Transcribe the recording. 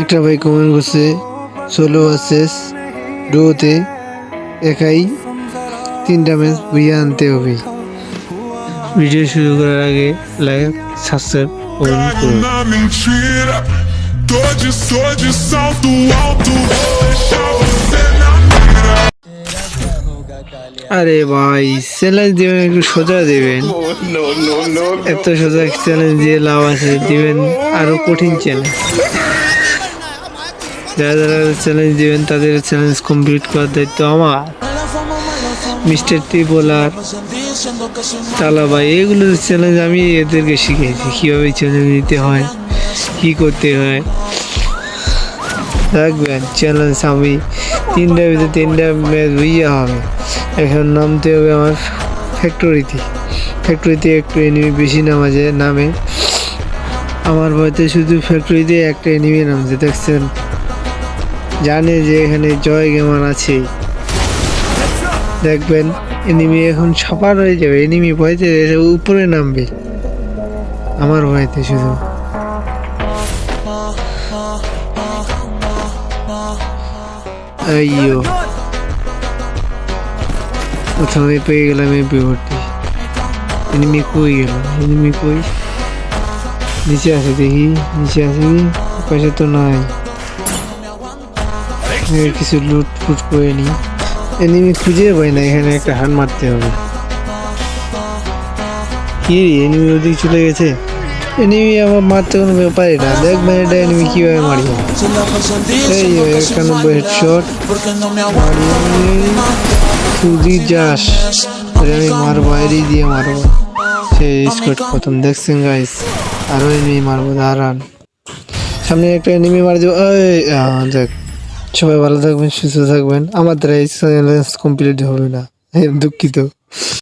একটা ভাই কমেন্ট করছে সোলো ভার্সেস ডুওতে একাই 3টা ম্যাচ বুঝিয়ে আনতে হবে। ভিডিও শুরু করার আগে লাইক সাবস্ক্রাইব কমেন্ট করুন। Na mentira, tô de salto alto, vou deixar você na mira. আরে ভাই চ্যালেঞ্জ দিবেন, একটু সোজা দিবেন। এত সোজা চ্যালেঞ্জ দিয়ে লাভ আছে, দিবেন আরো কঠিন চ্যালেঞ্জ। যারা যারা চ্যালেঞ্জ দিবেন তাদের চ্যালেঞ্জ কমপ্লিট করার দায়িত্ব আমার। মিস্টার ত্রিপোলার, তালা ভাই, এগুলো চ্যালেঞ্জ আমি এদেরকে শিখিয়েছি কীভাবে চ্যালেঞ্জ নিতে হয়, কী করতে হয়। রাখবেন চ্যালেঞ্জ আমি 3টার ভিতরে 3টা ম্যাচ বুঝিয়ে হবে। এখন নামতে হবে আমার ফ্যাক্টরিতে একটু এনিমি বেশি নামে। আমার ভয়তে শুধু ফ্যাক্টরিতে একটা এনিমি নামছে, দেখছেন? জানে যে এখানে জয় গেমার আছে। দেখবেন এনিমি এখন ছাপার হয়ে যাবে, এনিমি ভয়তে উপরে নামবে আমার ভয়তে শুধু। আইয়ো, প্রথমে পেয়ে গেলাম এমপি ভর্তি। এনিমি কই গেল? এনিমি কই? নিচে আছে, দেখি নিচে আছে কি? পাশে তো নাই। কিছু লুট ফুট করে নি। এনিমি খুঁজে পাই না, এখানে একটা হান মারতে হবে। কি এনিমি ওদিক চলে গেছে? এনিমি আমার মারতে কোনো ব্যাপারই না। দেখবেন এটা এনিমি কিভাবে মারিব। এই 91 হেডশট তুই যাস, আমি মারবো, এরই দিয়ে মারবো। সে স্কোয়াড খতম। দেখছেন গাইস, আরো এনিমি মারবো, দাঁড়ান। সামনে একটা এনিমি মার দেবো। দেখ, সবাই ভালো থাকবেন, সুস্থ থাকবেন। আমার দ্বারা এই চ্যালেঞ্জ কমপ্লিট হবে না, দুঃখিত।